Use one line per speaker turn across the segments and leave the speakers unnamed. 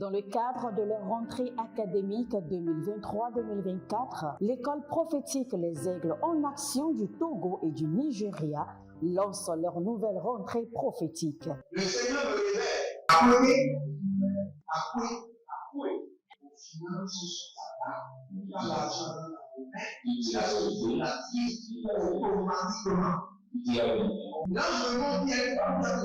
Dans le cadre de leur rentrée académique 2023-2024, l'école prophétique Les Aigles en Action du Togo et du Nigeria lance leur nouvelle rentrée prophétique.
Le Seigneur me révèle. Appelez. Au final, il a l'argent dans la automatiquement. Là, je me bien comme ça.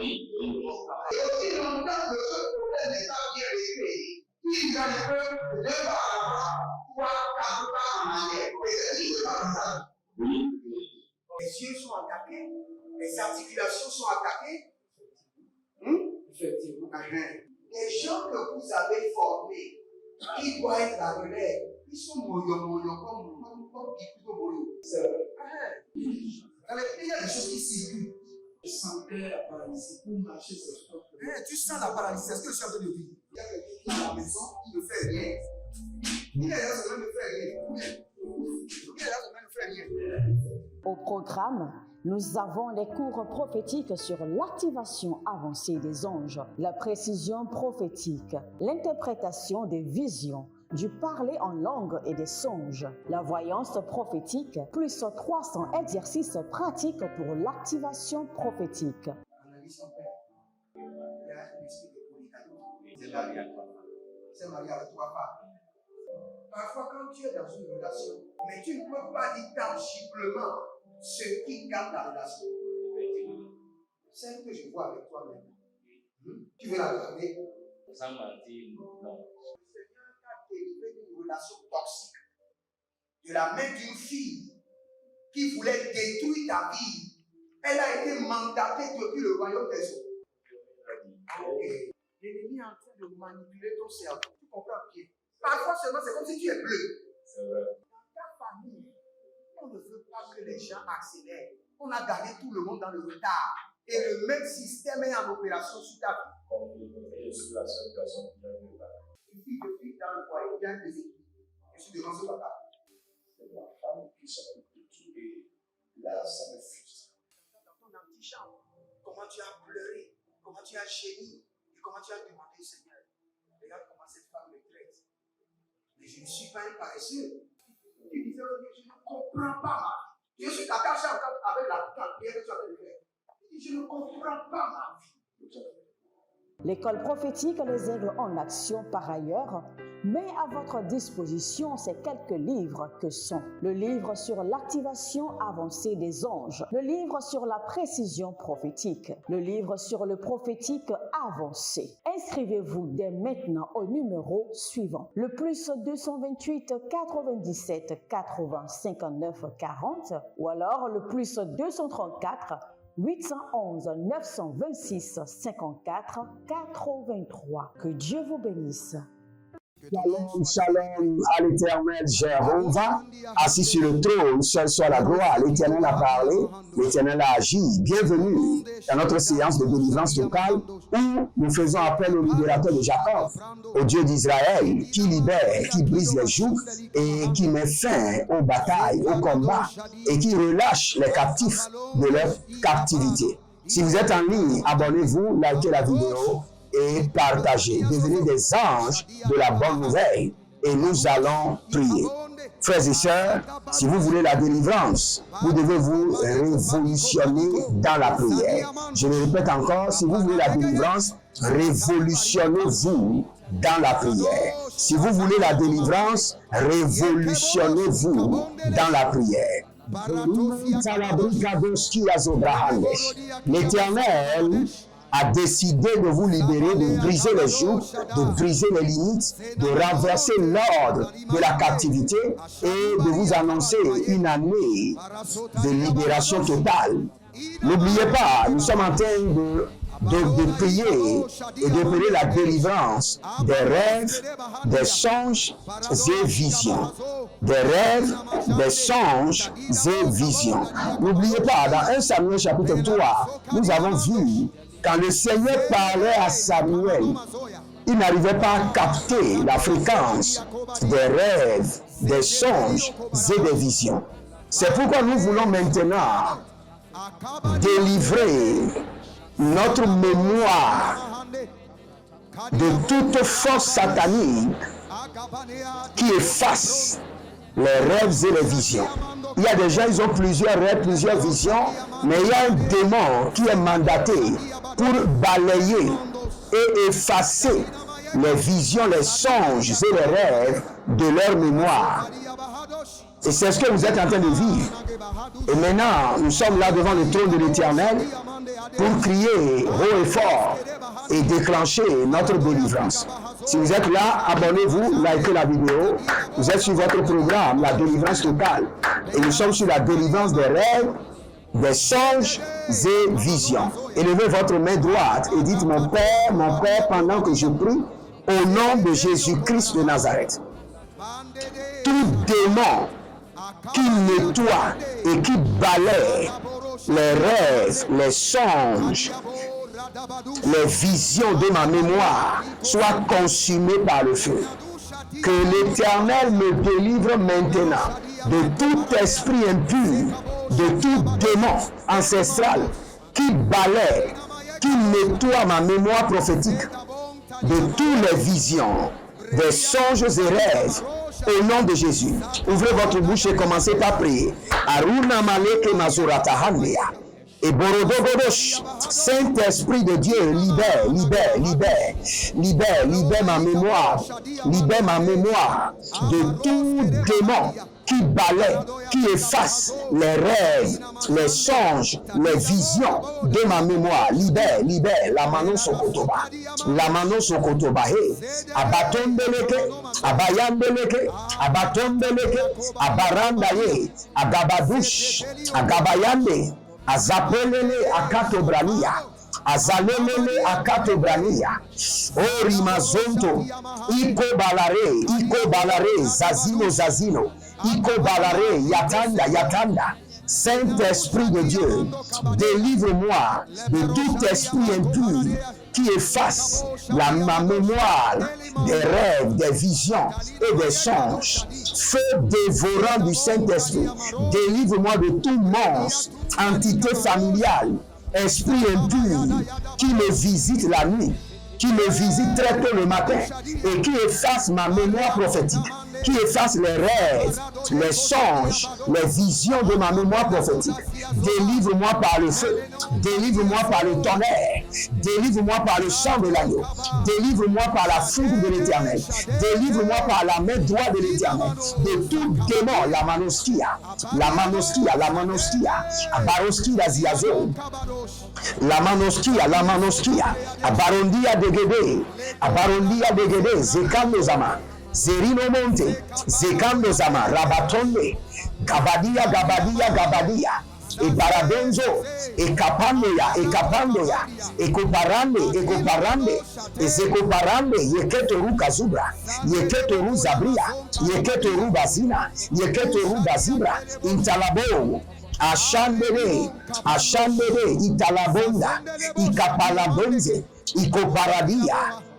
Et aussi longtemps que ce problème n'est pas bien réglé, il y a un peu de pas à pouvoir quatre pas en arrière. Et c'est pas ça. Les yeux sont attaqués, les articulations sont attaquées. Effectivement. Les gens que vous avez formés, qui doivent être la relève, ils sont moyo comme plutôt moyo. C'est vrai. Il y a des choses qui circulent. Je sentais la paralysie pour marcher sur ce corps. Tu sens la paralysie, c'est ce que je suis en train de dire. Il y a quelqu'un qui est à la maison, il ne fait rien. Il est là, ça ne fait rien. Il est là, ça ne fait rien.
Au programme, nous avons les cours prophétiques sur l'activation avancée des anges, la précision prophétique, l'interprétation des visions, du parler en langue et des songes, la voyance prophétique, plus 300 exercices pratiques pour l'activation prophétique.
Analyse ton père. Il y a un esprit de polygamy. C'est marié à 3 femmes. Parfois, quand tu es dans une relation, mais tu ne peux pas dire tangiblement ce qui garde la relation. Celle que je vois avec toi maintenant. Tu veux la garder?
Sans mentir, non.
Délivré d'une relation toxique, de la main d'une fille qui voulait détruire ta vie. Elle a été mandatée depuis le royaume des eaux. L'ennemi est en train de manipuler ton cerveau. Tu comprends bien? Parfois seulement, c'est comme si tu es bleu.
C'est vrai.
Dans ta famille, on ne veut pas que les gens accélèrent. On a gardé tout le monde dans le retard. Et le même système est en opération sur ta vie.
Je suis la seule personne qui a vu ça.
Une fille de fille dans le foyer, il y a un déséquilibre. Je suis devant ce papa.
C'est ma femme qui s'occupe de tout et là, ça me frustre.
Dans ton antichambre, comment tu as pleuré, comment tu as gémi et comment tu as demandé au Seigneur. Regarde comment cette femme me traite. Mais je ne suis pas un paresseux. Tu disais, je ne comprends pas ma vie. Je suis attaché avec la prière que tu as fait de faire. Je ne comprends pas ma vie.
L'école prophétique Les Aigles en Action, par ailleurs, met à votre disposition ces quelques livres que sont le livre sur l'activation avancée des anges, le livre sur la précision prophétique, le livre sur le prophétique avancé. Inscrivez-vous dès maintenant au numéro suivant, le plus 228 97 80 59 40 ou alors le plus 234 811 926 54 83. Que Dieu vous bénisse.
Shalom, shalom à l'Éternel Jéhovah, assis sur le trône, seul soit la gloire. L'Éternel a parlé, l'Éternel a agi. Bienvenue dans notre séance de délivrance locale où nous faisons appel au libérateur de Jacob, au Dieu d'Israël, qui libère, qui brise les jougs et qui met fin aux batailles, aux combats et qui relâche les captifs de leur captivité. Si vous êtes en ligne, abonnez-vous, likez la vidéo et partagez. Devenez des anges de la bonne nouvelle et nous allons prier. Frères et sœurs, si vous voulez la délivrance, vous devez vous révolutionner dans la prière. Je le répète encore, si vous voulez la délivrance, révolutionnez-vous dans la prière. Si vous voulez la délivrance, révolutionnez-vous dans la prière. L'Éternel a décidé de vous libérer, de briser les jougs, de briser les limites, de renverser l'ordre de la captivité et de vous annoncer une année de libération totale. N'oubliez pas, nous sommes en train de prier et d'opérer la délivrance des rêves, des songes et visions. Des rêves, des songes et visions. N'oubliez pas, dans 1 Samuel chapitre 3, nous avons vu quand le Seigneur parlait à Samuel, il n'arrivait pas à capter la fréquence des rêves, des songes et des visions. C'est pourquoi nous voulons maintenant délivrer notre mémoire de toute force satanique qui efface les rêves et les visions. Il y a des gens, ils ont plusieurs rêves, plusieurs visions, mais il y a un démon qui est mandaté pour balayer et effacer les visions, les songes et les rêves de leur mémoire. Et c'est ce que vous êtes en train de vivre. Et maintenant, nous sommes là devant le trône de l'Éternel pour crier haut et fort et déclencher notre délivrance. Si vous êtes là, abonnez-vous, likez la vidéo. Vous êtes sur votre programme, la délivrance totale. Et nous sommes sur la délivrance des rêves, des songes et visions. Élevez votre main droite et dites, mon Père, pendant que je prie, au nom de Jésus-Christ de Nazareth, tout démon qui nettoie et qui balaie les rêves, les songes, les visions de ma mémoire soit consumé par le feu. Que l'Éternel me délivre maintenant de tout esprit impur, de tout démon ancestral qui balaie, qui nettoie ma mémoire prophétique de toutes les visions, des songes et rêves. Au nom de Jésus, ouvrez votre bouche et commencez par prier. Aruna maleke mazurata hanea. Et Borodogodosh, Saint-Esprit de Dieu, libère ma mémoire de tout démon qui balaie, qui efface les rêves, les songes, les visions de ma mémoire. Libère, la mano sokotoba, abatombeleke, abayambeleke, abarandaye, agabadush, agabayande, azapelele akatobrania, azalelele akatobrania, orimazonto, iko balare, zazino, iko balare, yatanda. Saint-Esprit de Dieu, délivre-moi de tout esprit impur qui efface ma mémoire des rêves, des visions et des songes. Feu dévorant du Saint-Esprit, délivre-moi de tout monstre, entité familiale, esprit impur qui me visite la nuit, qui me visite très tôt le matin et qui efface ma mémoire prophétique, qui efface les rêves, les songes, les visions de ma mémoire prophétique. Délivre-moi par le feu, délivre-moi par le tonnerre, délivre-moi par le sang de l'agneau, délivre-moi par la foudre de l'Éternel, délivre-moi par la main droite de l'Éternel, de tout démon, la manoskia, abaroski ziazo, la manoskia, abarondia de gede, zekando zama. Zerino monte, zekando zama, rabatonde, gabadia, e barabenzo, e kapandoya, e koparande, e zekoparande, yeketo ru kazubra, yeketo ru zabria, yeketo ru bazina, yeketo ru bazibra, intalabo, ashandere, italabonda, ikapalabonze,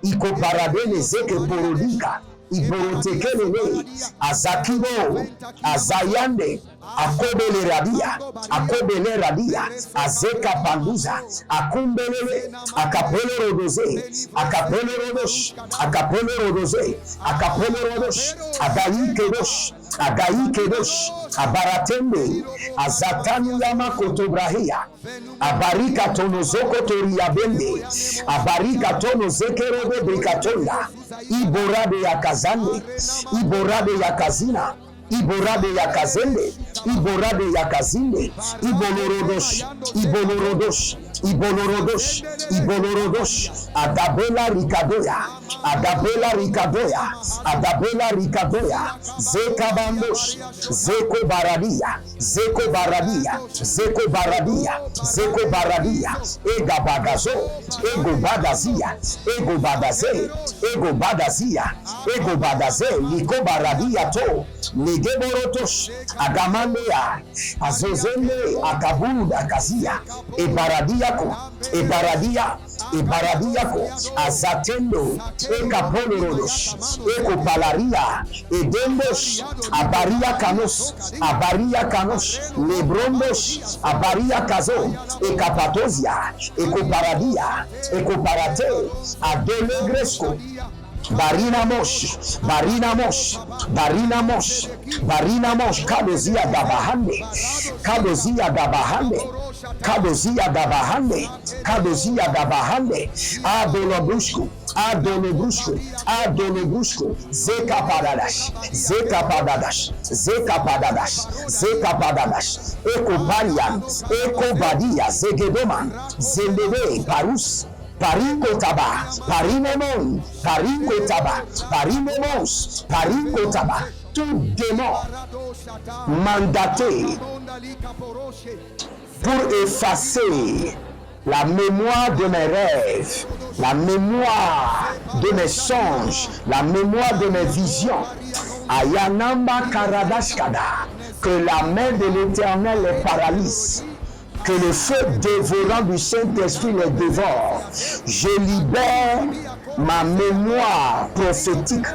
ikoparadene zeke porodika, iborotekelele, azakibo, azayande, akobele radia, azeka panduza, akumbelele, akapele rodoze, agaikedosh, abaratende, azatani yama kotobrahia, abarika tono zoko toriabende, abarika tono zekerebe brikatonda, iborade ya kazande, iborade ya kazina, iborade ya kazende, iborade ya kazinde, ibolorodosh, adabela rikadoya, zekabandosh, zeko baradia, ego badaze, liko baradia to, legeborotosh, agamandea, azozende, akabuda kazia, ebaradia, e baradiako, azatendo, e kapolorodos, e kopalaria, e dendos, abaria kanos, lebrondos, abaria kazo, e kapatozia, e koparadia, e koparate, adelegresco, Barina mosh, kadozia dabahande, adolobrusco, zekapadadas, ekobadia, zegedoma, zelebe, parus, Parikotaba, tout démon mandaté pour effacer la mémoire de mes rêves, la mémoire de mes songes, la mémoire de mes visions. Ayanamba Karadashkada, que la main de l'Éternel les paralyse, que le feu dévorant du Saint-Esprit les dévore. Je libère ma mémoire prophétique,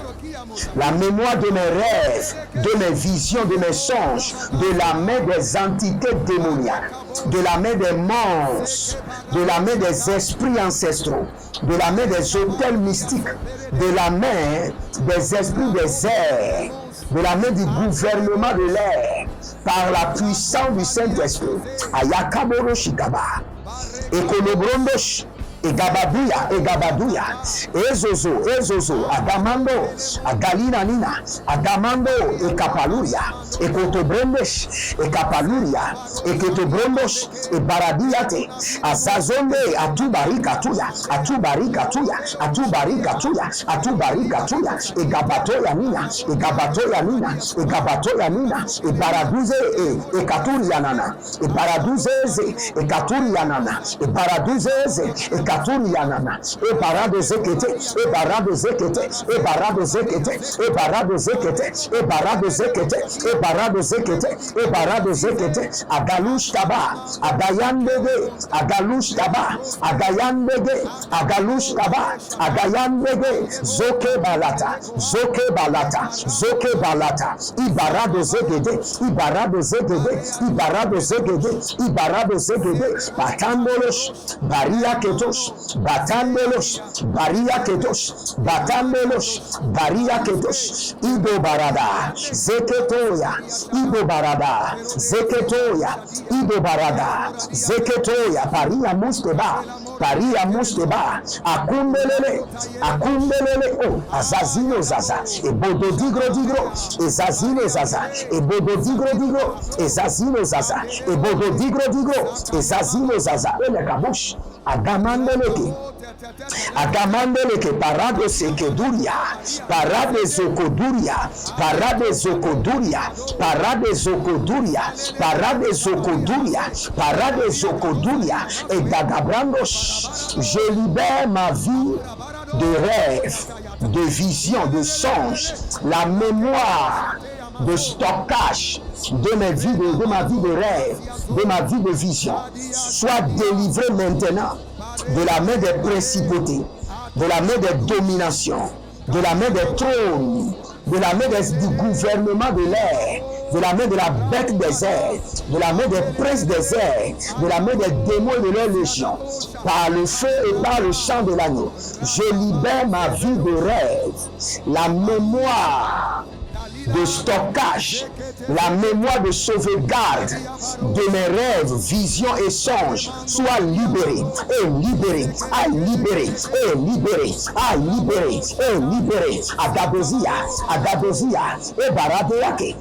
la mémoire de mes rêves, de mes visions, de mes songes, de la main des entités démoniaques, de la main des monstres, de la main des esprits ancestraux, de la main des autels mystiques, de la main des esprits des airs, de la main du gouvernement de l'air, par la puissance du Saint-Esprit. Ayakaboro Shikaba, Ekolobrondosh, Egabaduya, Ezozo, Adamando, Agalina Nina, Adamando, Ekapaluria, Ekotobrendesh, Ekapaluria, Ekotobrondosh, Ebaradiate, Azazonde, Atubarikatuya, Egabatoya Nina, Ebaraduze, Ekaturianana, Ebaraduzeze, Ekaturianana, Ebaraduzeze, Ekaturianana, Ebarado Zekete, Agalush Taba, Agayandege, Zoke Balata, Ibarado Zegede, Batandolos, Baria Ketos, Ibo Barada, Zeketoya, Paria Musteba, Akundelele, Azazino Zaza, Ebodo Digro, Ezazino Zaza, Ebodo Digro, Ezazino Zaza, Ebodo Digro, Ezazino Zaza, Elekabush, Agamandeleke, Parade Sekeduria, Parade Zokoduria, et Dagabrandos, je libère ma vie de rêve, de vision, de songe, la mémoire de stockage de ma vie de rêve, de ma vie de vision, soit délivré maintenant de la main des principautés, de la main des dominations, de la main des trônes, de la main du gouvernement de l'air, de la main de la bête des airs, de la main des princes des airs, de la main des démons et de leurs légions, par le feu et par le chant de l'agneau. Je libère ma vie de rêve, la mémoire de stockage, la mémoire de sauvegarde de mes rêves, visions et songes soit libérée, Agadosia, Ebaradeake,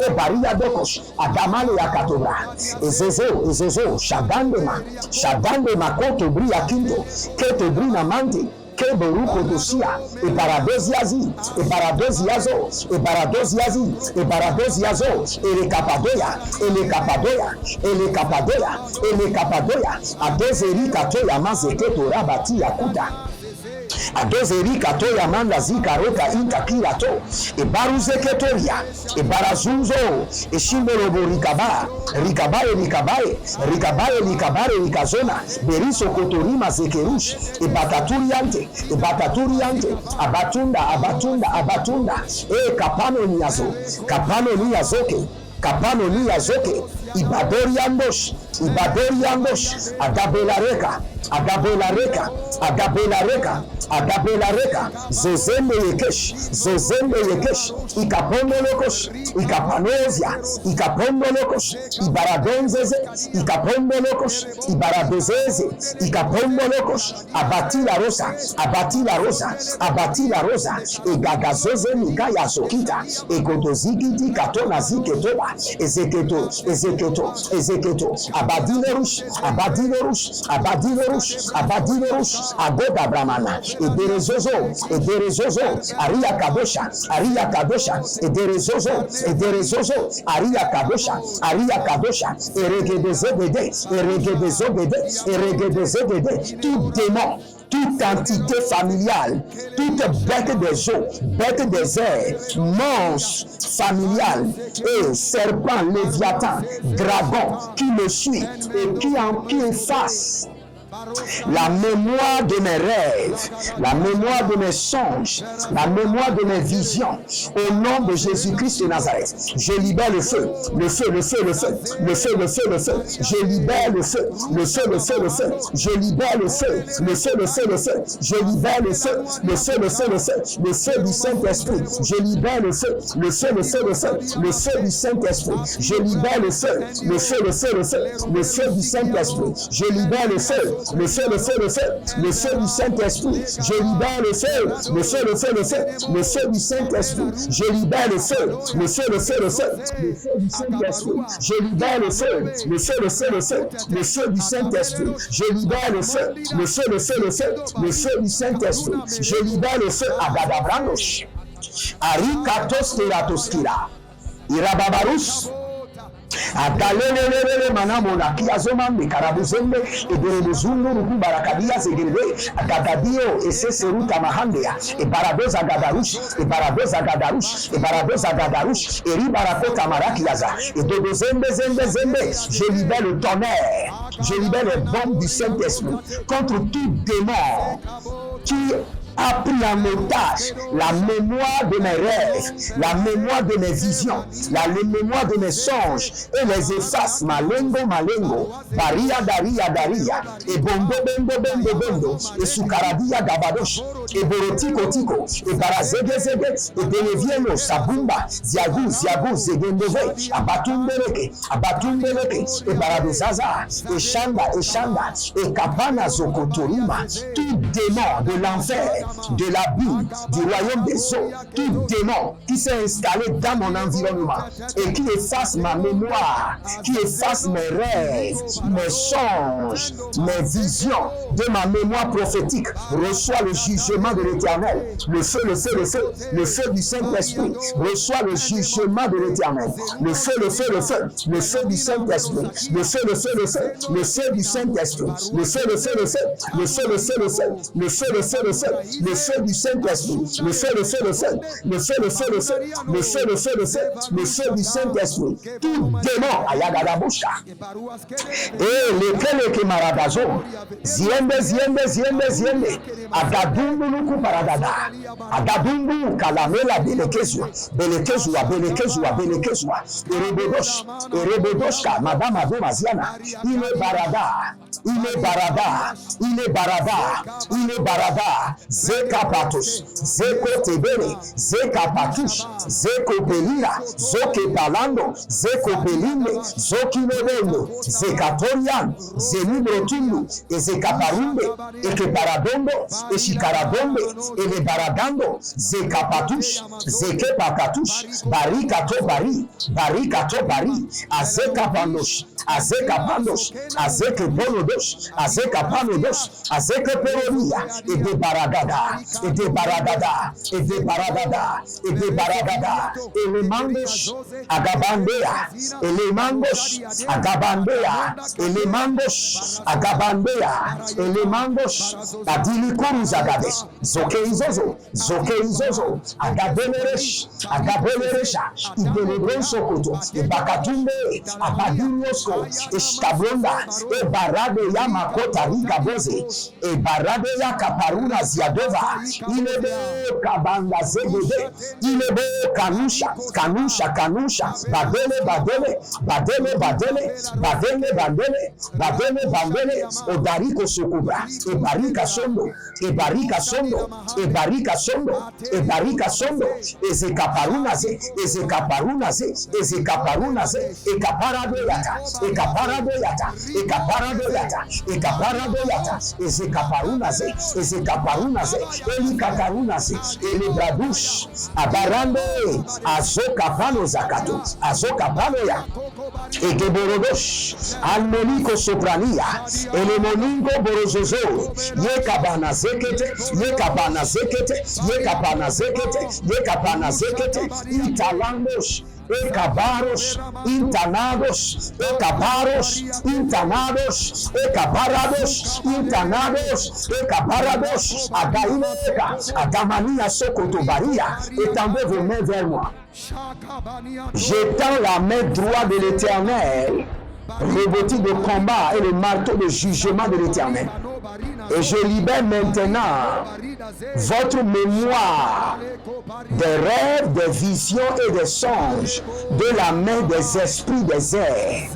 Obaria Dokos, Adamale Yakatobra, Ezezo, Shadandema, Koto Bria Kinto, Keto Brina Manti, Keberukotosia, et Paradosiazi, et Paradosiazo, et Paradosiazi, et Paradosiazo, et les Capadoya, et les Capadoya, et les Capadoya, et les Capadoya, à Dozeri Katoya Mazeketo Rabati Yakuta. Adozeri katoya manda zikaroka inka kirato e baruzeketoria e barazunzo e shimbolobo rikabae rikazona beriso kotorima zekerush e bataturiante abatunda e kapano niyazoke ibadoriandos agabelareka zozembe yekesh ikapondolokos ikapanozia ikapondolokos ibaradonzeze ikapondolokos ibaradozeze ikapondolokos abatila rosa egagazoze mikaya sokita egodozigiti katona ziketoba ezeketo abadilerush agoda bramana ederezozo aria kadosha ederezozo aria kadosha eregedezogede tout démon, toute entité familiale, toute bête des eaux, bête des airs, monstre familial et serpent, léviathan, dragon qui me suit et qui efface la mémoire de mes rêves, la mémoire de mes songes, la mémoire de mes visions, au nom de Jésus-Christ de Nazareth, je libère le feu, je libère le feu, je libère le feu du Saint-Esprit, je libère le feu du Saint-Esprit, je libère le feu du Saint-Esprit, je libère le feu du Saint-Esprit, je libère le feu du Saint-Esprit, je libère le feu du Saint-Esprit, je libère le feu du Saint-Esprit, je libère le feu du Saint-Esprit, je libère le feu à Gadabrandos, Arikatos Teratoskira, Irababarus. Agalelelele manamona kiazoman de karabuzembe e derezungu ruku barakadia zegelebe agadadio eseseruta mahandea e baradoza gadarush e ribarakota marakiaza e dodozembe je libère le tonnerre, je libère les bombes du Saint-Esprit contre tout démon qui a pris en otage la mémoire de mes rêves, la mémoire de mes visions, la mémoire de mes songes et les efface malengo, baria daria, et bondo, et sukaradia gabadosh, et borotiko, et barazege, et benevieno, sabumba, ziagu, zegendove, abatundeleke, et baradezaza, et shanda, et kapana zokotorima, tout démon de l'enfer, de l'abîme, du royaume des eaux, tout démon qui s'est installé dans mon environnement et qui efface ma mémoire, qui efface mes rêves, mes songes, mes visions de ma mémoire prophétique, reçoit le jugement de l'Éternel. Le feu du Saint-Esprit, reçoit le jugement de l'Éternel. Le feu du Saint-Esprit, le feu du Saint-Esprit, le feu du Saint-Esprit, le feu du Saint-Esprit, tout démon ayagadabusha et lequel que maradazo ziende adadungu nuku paradada adadungu kalamela belekezwa erebodoshka madame adomaziana il est barada zekapatos zekotebele zekapatush zekopelira zokepalando zekopelinde zokinobendo zekatorian zelibrotundu ezekaparumbe ekeparadombo eshikaradombe elebaradando zekapatush zekepakatush barikato bari azekapandosh azekebonodo Borodos, Azeka Panodos, Azeka Peronia, et de Baragada, et de Baragada, et de Baragada, et de Baragada, et les mandos, Agabandea, et les mandos, Agabandea, et les mandos, Agabandea, et les mandos, Adilikuru Agades, Zokeizozo, Zokeizozo, Agabeleresh, Agabeleresha, Ibelebron Sokoto, et Bakatumbe, Abadinyosko, et Stablonda, et Barade Yamakota Rigaboze, et Barade Yakaparuna Ziadova, il est beau Kabanda Zebede, il est beau Kanusha, Kanusha, Kanusha, Badele, Badele, Badele, Badele, Badele, Badele, Badele, Badele, Odariko Sokubra, et Barika Sondo, et Barika Sondo, et Barika Sondo, et Barika Sondo, et Zekaparunaze, et Zekaparunaze, et Zekaparunaze, et Kaparadoyata, et Kaparadoyata, et Kaparadoyata, et Kaparadoyata, et Zekaparunaze, et Zekaparunaze, et Likatarunaze, et les Bradouches, Abarande, Azokapano Zakato, Azokapanoya, et Geborodosh, Almeliko Soprania, et les Moningo Borozozo, Yekabana Zekete, Yekabana Zekete, Yekabana Zekete, Yekabana Zekete, Italandos, Ekabaros, Intanados, Ekabaros, Intanados, Ekabarados, Intanados, Ekabarados, Againeka, Agamania Sokotobaria, étendez vos mains vers moi. J'étends la main droite de l'Éternel, revêtu de combat et le marteau de jugement de l'Éternel. Et je libère maintenant votre mémoire des rêves, des visions et des songes de la main des esprits des airs,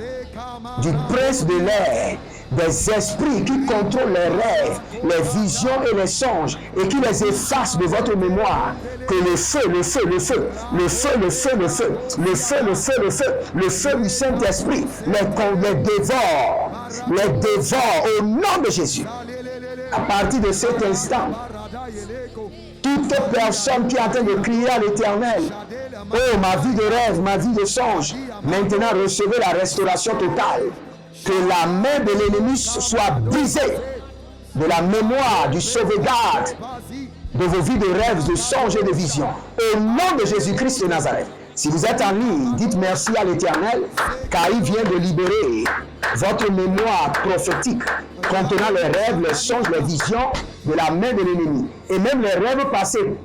du prince de l'air, des esprits qui contrôlent les rêves, les visions et les songes et qui les effacent de votre mémoire. Que le feu, le feu, le feu, le feu, le feu, le feu, le feu, le feu, le feu, le feu du Saint-Esprit les dévore au nom de Jésus. À partir de cet instant, toute personne qui est en train de crier à l'Éternel, oh ma vie de rêve, ma vie de songe, maintenant recevez la restauration totale. Que la main de l'ennemi soit brisée de la mémoire, du sauvegarde de vos vies de rêves, de songes et de visions. Au nom de Jésus-Christ de Nazareth. Si vous êtes en ligne, dites merci à l'Éternel, car il vient de libérer votre mémoire prophétique contenant les rêves, les songes, les visions de la main de l'ennemi. Et même les rêves passés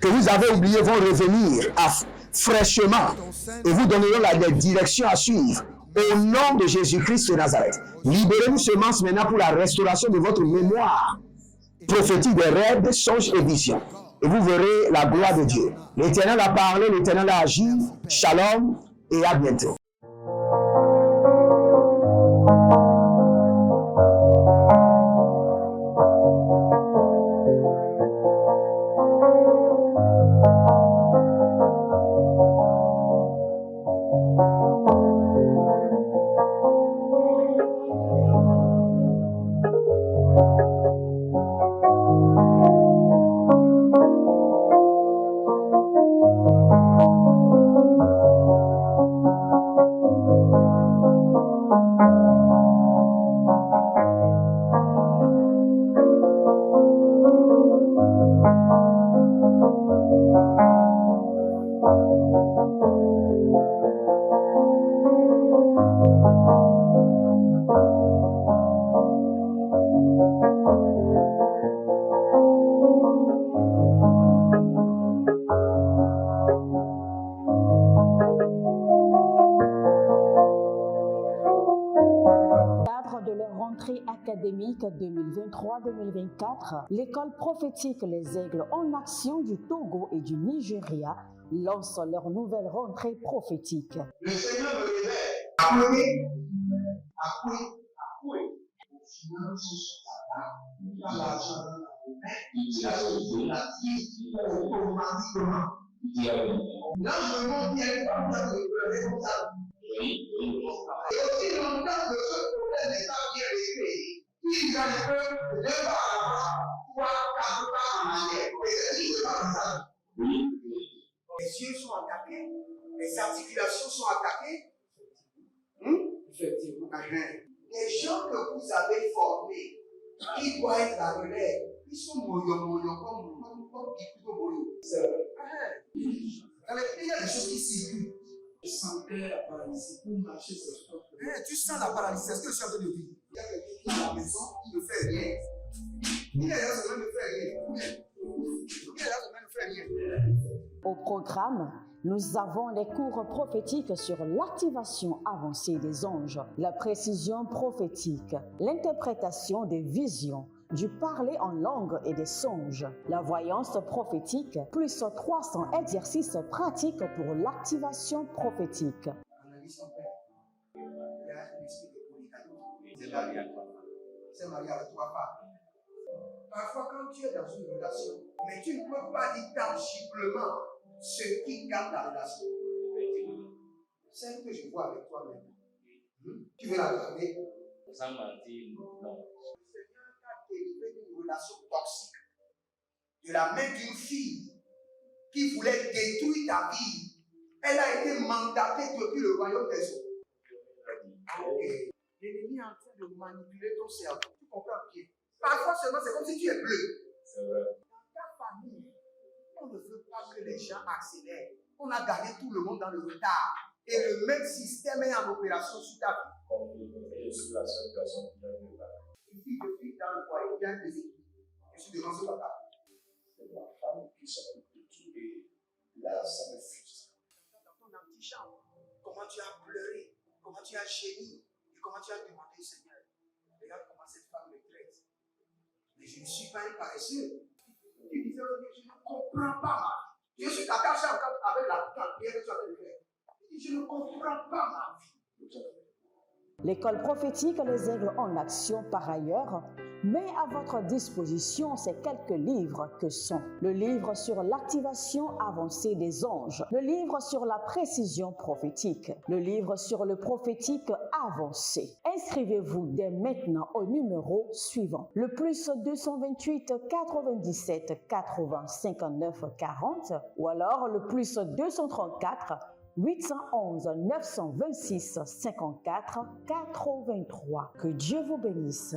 que vous avez oubliés vont revenir fraîchement et vous donneront la direction à suivre. Au nom de Jésus-Christ de Nazareth. Libérez-nous semence maintenant pour la restauration de votre mémoire prophétique des rêves, des songes et visions. Et vous verrez la gloire de Dieu. L'Éternel a parlé, l'Éternel a agi. Shalom et à bientôt.
Académique 2023-2024, l'école prophétique Les Aigles en Action du Togo et du Nigeria lance leur nouvelle rentrée prophétique.
Le Seigneur me révèle. Appelez. Il a l'argent dans la main. Il a sauvé la vie automatiquement. Là, je montre bien une femme qui est responsable. Et aussi longtemps que ce problème n'est pas bien réglé, ils arrivent deux pas à l'avant, trois, quatre pas en arrière. Et c'est ce qui se passe ça. Les yeux sont attaqués, les articulations sont attaquées. Effectivement. Les gens que vous avez formés, qui doivent être la relève, ils sont moyo comme plutôt moyo. C'est vrai. Dans les pays, il y a des choses qui circulent.
Je sentais la paralysie pour marcher sur ce corps.
Tu sens la paralysie, c'est ce que je suis en train de dire. Il y a quelqu'un qui est à la maison, qui ne fait rien. Il y a des gens qui ne fait rien.
Au programme, nous avons les cours prophétiques sur l'activation avancée des anges, la précision prophétique, l'interprétation des visions, du parler en langue et des songes, la voyance prophétique, plus 300 exercices pratiques pour l'activation prophétique.
Analyse ton père. Il y a un esprit de polygamie. C'est marié avec 3 femmes. Parfois, quand tu es dans une relation, mais tu ne peux pas dire tangiblement ce qui garde la relation. C'est ce que je vois avec toi maintenant. Tu veux la garder?
Sans mentir, non.
Dérivé d'une relation toxique de la main d'une fille qui voulait détruire ta vie. Elle a été mandatée depuis le royaume des eaux. L'ennemi est en train de manipuler ton cerveau. Tu comprends bien? Parfois seulement, c'est comme si tu es bleu.
C'est vrai.
Dans ta famille, on ne veut pas que les gens accélèrent. On a gardé tout le monde dans le retard. Et le même système est en opération sur ta vie.
Comme je suis la seule personne qui a vu ça.
Une fille de fille dans le foyer, bien des équipes. Je suis devant ce papa.
C'est ma femme qui s'occupe de tout et là, ça me frustre.
Dans ton antichambre, comment tu as pleuré, comment tu as gémi et comment tu as demandé au Seigneur. Regarde comment cette femme me traite. Mais je ne suis pas un paresseux. Tu disais, je ne comprends pas ma vie. Je suis attaché encore avec la prière que tu as fait de faire. Je ne comprends pas ma vie.
L'école prophétique Les Aigles en Action, par ailleurs, met à votre disposition ces quelques livres que sont le livre sur l'activation avancée des anges, le livre sur la précision prophétique, le livre sur le prophétique avancé. Inscrivez-vous dès maintenant au numéro suivant, le plus 228 97 80 59 40 ou alors le plus 234 811 926 54 83. Que Dieu vous bénisse.